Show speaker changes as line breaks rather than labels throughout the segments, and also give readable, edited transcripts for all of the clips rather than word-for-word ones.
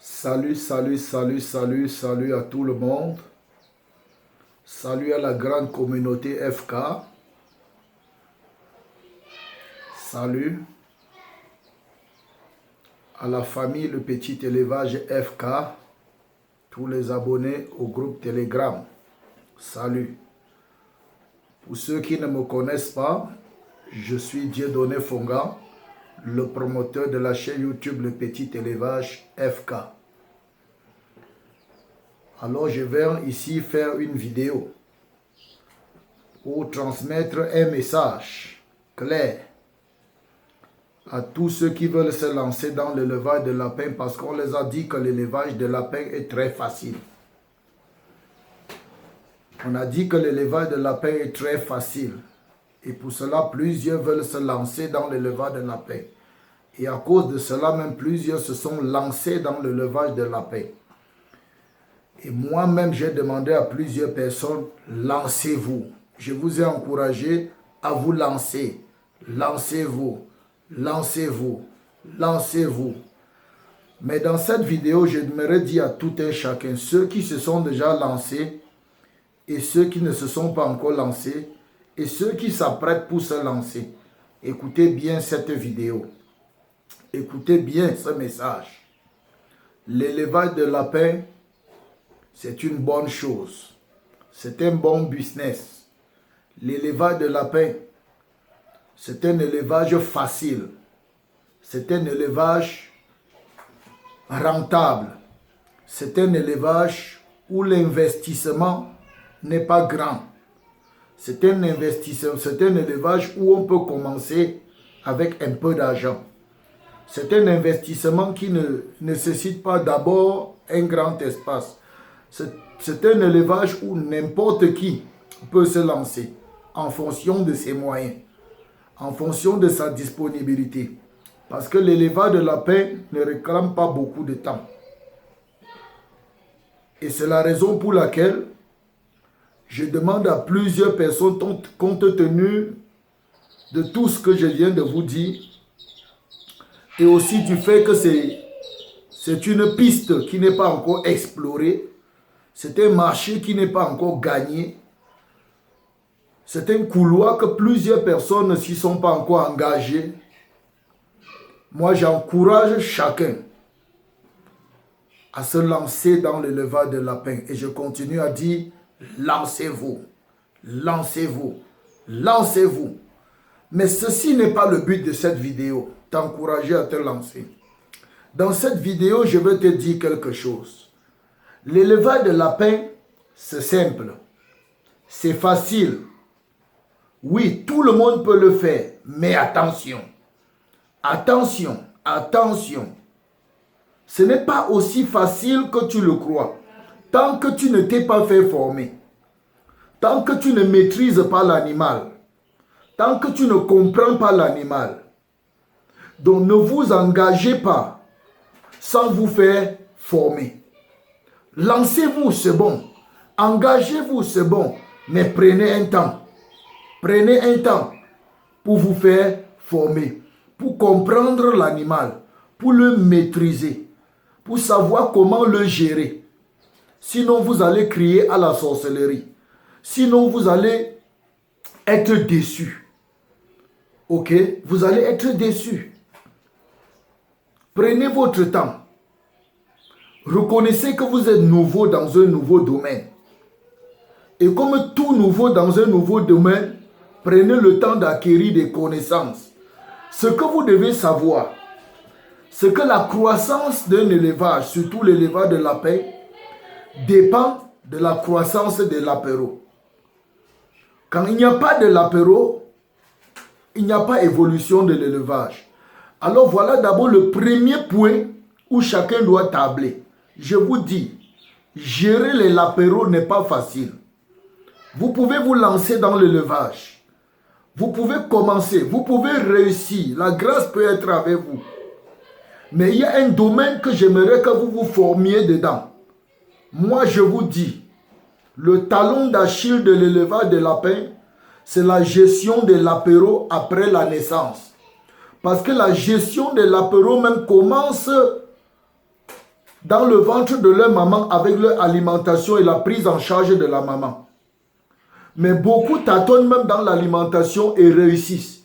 Salut, salut, salut, salut, salut à tout le monde. Salut à la grande communauté FK. Salut à la famille Le Petit Élevage FK. Tous les abonnés au groupe Telegram. Salut. Pour ceux qui ne me connaissent pas, je suis Dieudonné Fonga, le promoteur de la chaîne YouTube Le Petit Élevage FK. Alors je viens ici faire une vidéo pour transmettre un message clair à tous ceux qui veulent se lancer dans l'élevage de lapins, parce qu'on les a dit que l'élevage de lapins est très facile. On a dit que l'élevage de lapins est très facile. Et pour cela, plusieurs veulent se lancer dans l'élevage de lapins. Et à cause de cela, même plusieurs se sont lancés dans l'élevage de lapins. Et moi-même, j'ai demandé à plusieurs personnes, lancez-vous. Je vous ai encouragé à vous lancer. Lancez-vous, lancez-vous, lancez-vous. Mais dans cette vidéo, j'aimerais dire à tout un chacun, ceux qui se sont déjà lancés et ceux qui ne se sont pas encore lancés et ceux qui s'apprêtent pour se lancer. Écoutez bien cette vidéo. Écoutez bien ce message. L'élevage de lapins, c'est une bonne chose. C'est un bon business. L'élevage de lapins, c'est un élevage facile. C'est un élevage rentable. C'est un élevage où l'investissement n'est pas grand. C'est un investissement, c'est un élevage où on peut commencer avec un peu d'argent. C'est un investissement qui ne nécessite pas d'abord un grand espace. C'est un élevage où n'importe qui peut se lancer en fonction de ses moyens, en fonction de sa disponibilité. Parce que l'élevage de lapins ne réclame pas beaucoup de temps. Et c'est la raison pour laquelle je demande à plusieurs personnes, compte tenu de tout ce que je viens de vous dire, et aussi du fait que c'est une piste qui n'est pas encore explorée, c'est un marché qui n'est pas encore gagné, c'est un couloir que plusieurs personnes ne s'y sont pas encore engagées. Moi, j'encourage chacun à se lancer dans l'élevage de lapins. Et je continue à dire, lancez-vous, lancez-vous, lancez-vous. Mais ceci n'est pas le but de cette vidéo, t'encourager à te lancer. Dans cette vidéo, je vais te dire quelque chose. L'élevage de lapins, c'est simple, c'est facile. Oui, tout le monde peut le faire, mais attention, attention, attention. Ce n'est pas aussi facile que tu le crois. Tant que tu ne t'es pas fait former, tant que tu ne maîtrises pas l'animal, tant que tu ne comprends pas l'animal, donc ne vous engagez pas sans vous faire former. Lancez-vous, c'est bon. Engagez-vous, c'est bon. Mais prenez un temps. Prenez un temps pour vous faire former, pour comprendre l'animal, pour le maîtriser, pour savoir comment le gérer. Sinon, vous allez crier à la sorcellerie. Sinon, vous allez être déçu. Ok? Vous allez être déçu. Prenez votre temps. Reconnaissez que vous êtes nouveau dans un nouveau domaine. Et comme tout nouveau dans un nouveau domaine, prenez le temps d'acquérir des connaissances. Ce que vous devez savoir, c'est que la croissance d'un élevage, surtout l'élevage de lapins, dépend de la croissance de l'apéro. Quand il n'y a pas de l'apéro, il n'y a pas évolution de l'élevage. Alors voilà d'abord le premier point où chacun doit tabler. Je vous dis, gérer les lapéros n'est pas facile. Vous pouvez vous lancer dans l'élevage. Vous pouvez commencer, vous pouvez réussir. La grâce peut être avec vous. Mais il y a un domaine que j'aimerais que vous vous formiez dedans. Moi, je vous dis, le talon d'Achille de l'élevage de lapins, c'est la gestion de l'apéro après la naissance. Parce que la gestion de l'apéro même commence dans le ventre de leur maman avec leur alimentation et la prise en charge de la maman. Mais beaucoup tâtonnent même dans l'alimentation et réussissent.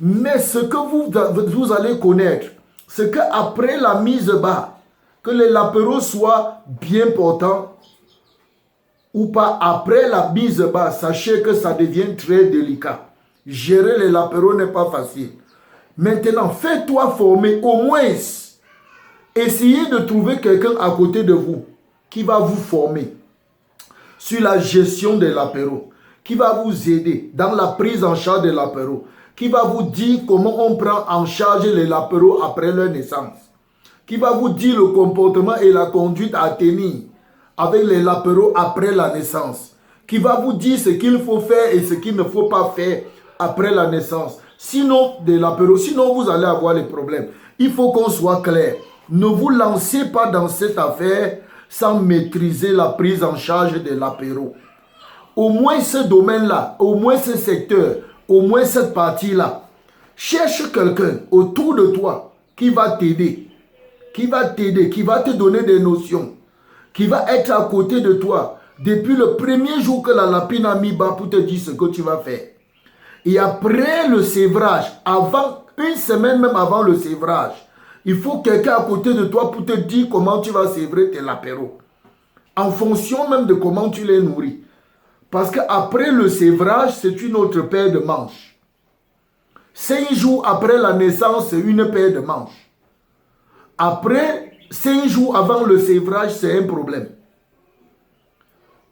Mais ce que vous allez connaître, c'est qu'après la mise bas, que les lapéros soient bien portants ou pas, après la mise bas, sachez que ça devient très délicat. Gérer les lapéros n'est pas facile. Maintenant, fais-toi former, au moins, essayez de trouver quelqu'un à côté de vous qui va vous former sur la gestion des lapéros, qui va vous aider dans la prise en charge des lapéros, qui va vous dire comment on prend en charge les lapéros après leur naissance, qui va vous dire le comportement et la conduite à tenir avec les lapéros après la naissance, qui va vous dire ce qu'il faut faire et ce qu'il ne faut pas faire après la naissance. Sinon, sinon vous allez avoir les problèmes. Il faut qu'on soit clair. Ne vous lancez pas dans cette affaire sans maîtriser la prise en charge des lapéros. Au moins ce domaine-là, au moins ce secteur, au moins cette partie-là. Cherche quelqu'un autour de toi qui va t'aider, qui va te donner des notions, qui va être à côté de toi depuis le premier jour que la lapine a mis bas pour te dire ce que tu vas faire. Et après le sévrage, une semaine même avant le sévrage, il faut quelqu'un à côté de toi pour te dire comment tu vas sévrer tes lapéros. En fonction même de comment tu les nourris. Parce qu'après le sévrage, c'est une autre paire de manches. 5 jours après la naissance, c'est une paire de manches. Après 5 jours avant le sévrage, c'est un problème.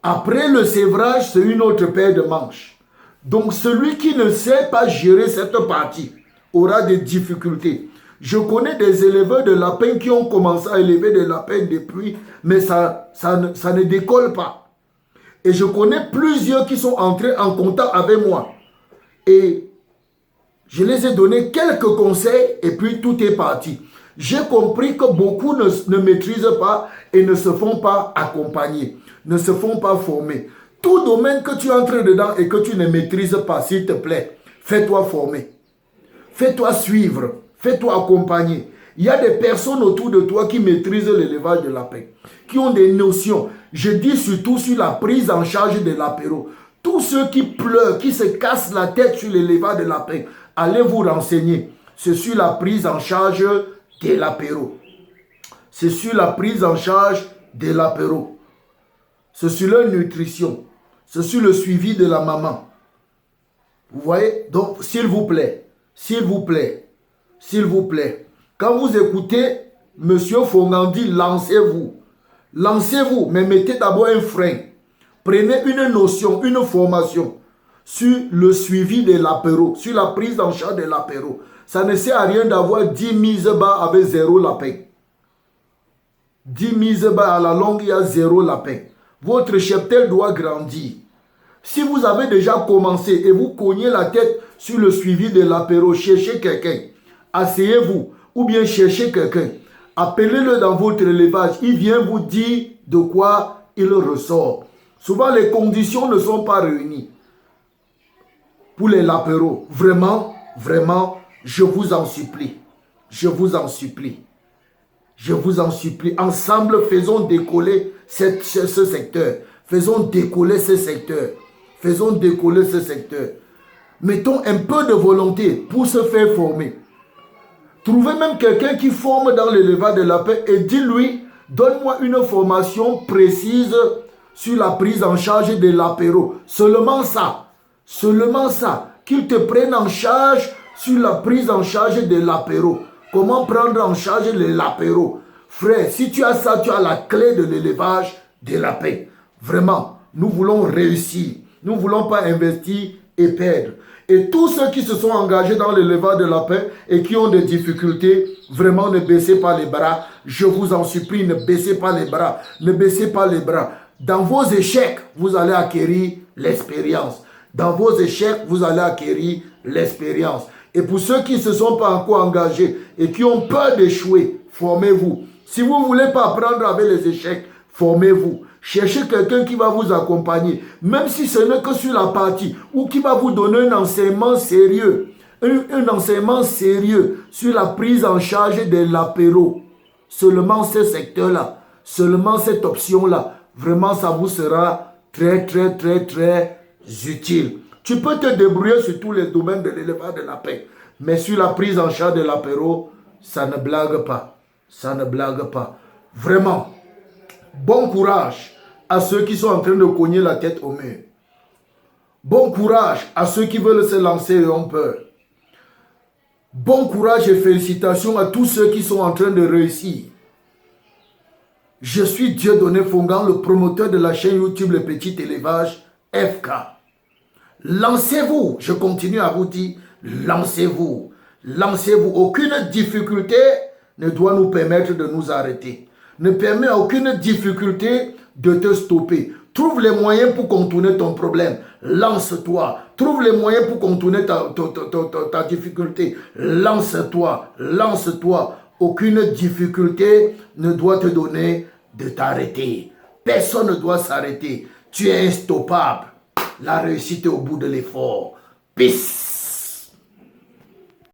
Après le sévrage, c'est une autre paire de manches. Donc celui qui ne sait pas gérer cette partie aura des difficultés. Je connais des éleveurs de lapins qui ont commencé à élever des lapins depuis, mais ça ne décolle pas. Et je connais plusieurs qui sont entrés en contact avec moi. Et je les ai donné quelques conseils et puis tout est parti. J'ai compris que beaucoup ne maîtrisent pas et ne se font pas accompagner, ne se font pas former. Tout domaine que tu entres dedans et que tu ne maîtrises pas, s'il te plaît, fais-toi former. Fais-toi suivre. Fais-toi accompagner. Il y a des personnes autour de toi qui maîtrisent l'élevage de lapins, qui ont des notions. Je dis surtout sur la prise en charge des lapéros. Tous ceux qui pleurent, qui se cassent la tête sur l'élevage de lapins, allez vous renseigner. C'est sur la prise en charge des lapéros. C'est sur la prise en charge des lapéros. C'est sur leur nutrition. C'est sur le suivi de la maman. Vous voyez? Donc, s'il vous plaît, s'il vous plaît, s'il vous plaît, quand vous écoutez M. Fongandi, lancez-vous. Lancez-vous, mais mettez d'abord un frein. Prenez une notion, une formation sur le suivi de l'apéro, sur la prise en charge de l'apéro. Ça ne sert à rien d'avoir 10 mises bas avec 0 lapin. 10 mises bas à la longue, il y a 0 lapin. Votre cheptel doit grandir. Si vous avez déjà commencé et vous cognez la tête sur le suivi de l'apéro, cherchez quelqu'un. Asseyez-vous ou bien cherchez quelqu'un. Appelez-le dans votre élevage. Il vient vous dire de quoi il ressort. Souvent, les conditions ne sont pas réunies. Pour les lapéros, vraiment, vraiment, je vous en supplie. Je vous en supplie. Je vous en supplie. Ensemble, faisons décoller ce secteur. Faisons décoller ce secteur. Faisons décoller ce secteur. Mettons un peu de volonté pour se faire former. Trouvez même quelqu'un qui forme dans l'élevage de lapins et dis-lui, donne-moi une formation précise sur la prise en charge de l'apéro. Seulement ça. Seulement ça. Qu'il te prenne en charge sur la prise en charge de l'apéro. Comment prendre en charge l'apéro. Frère, si tu as ça, tu as la clé de l'élevage des lapins. Vraiment, nous voulons réussir. Nous ne voulons pas investir et perdre. Et tous ceux qui se sont engagés dans l'élevage de lapins et qui ont des difficultés, vraiment ne baissez pas les bras. Je vous en supplie, ne baissez pas les bras. Ne baissez pas les bras. Dans vos échecs, vous allez acquérir l'expérience. Dans vos échecs, vous allez acquérir l'expérience. Et pour ceux qui ne se sont pas encore engagés et qui ont peur d'échouer, formez-vous. Si vous ne voulez pas apprendre avec les échecs, formez-vous. Cherchez quelqu'un qui va vous accompagner, même si ce n'est que sur la partie, ou qui va vous donner un enseignement sérieux. Un enseignement sérieux sur la prise en charge de l'apéro. Seulement ce secteur-là. seulement cette option-là, vraiment, ça vous sera très, très, très, très utile. Tu peux te débrouiller sur tous les domaines de l'élevage de la paix. Mais sur la prise en charge de l'apéro, ça ne blague pas. Ça ne blague pas. Vraiment, bon courage à ceux qui sont en train de cogner la tête au mur. Bon courage à ceux qui veulent se lancer et ont peur. Bon courage et félicitations à tous ceux qui sont en train de réussir. Je suis Dieudonné Fongan, le promoteur de la chaîne YouTube Le Petit Élevage FK. Lancez-vous, je continue à vous dire, lancez-vous. Lancez-vous. Aucune difficulté ne doit nous permettre de nous arrêter. Ne permet aucune difficulté de te stopper. Trouve les moyens pour contourner ton problème. Lance-toi. Trouve les moyens pour contourner ta difficulté. Lance-toi. Lance-toi. Aucune difficulté ne doit te donner de t'arrêter. Personne ne doit s'arrêter. Tu es instoppable. La réussite est au bout de l'effort. Peace.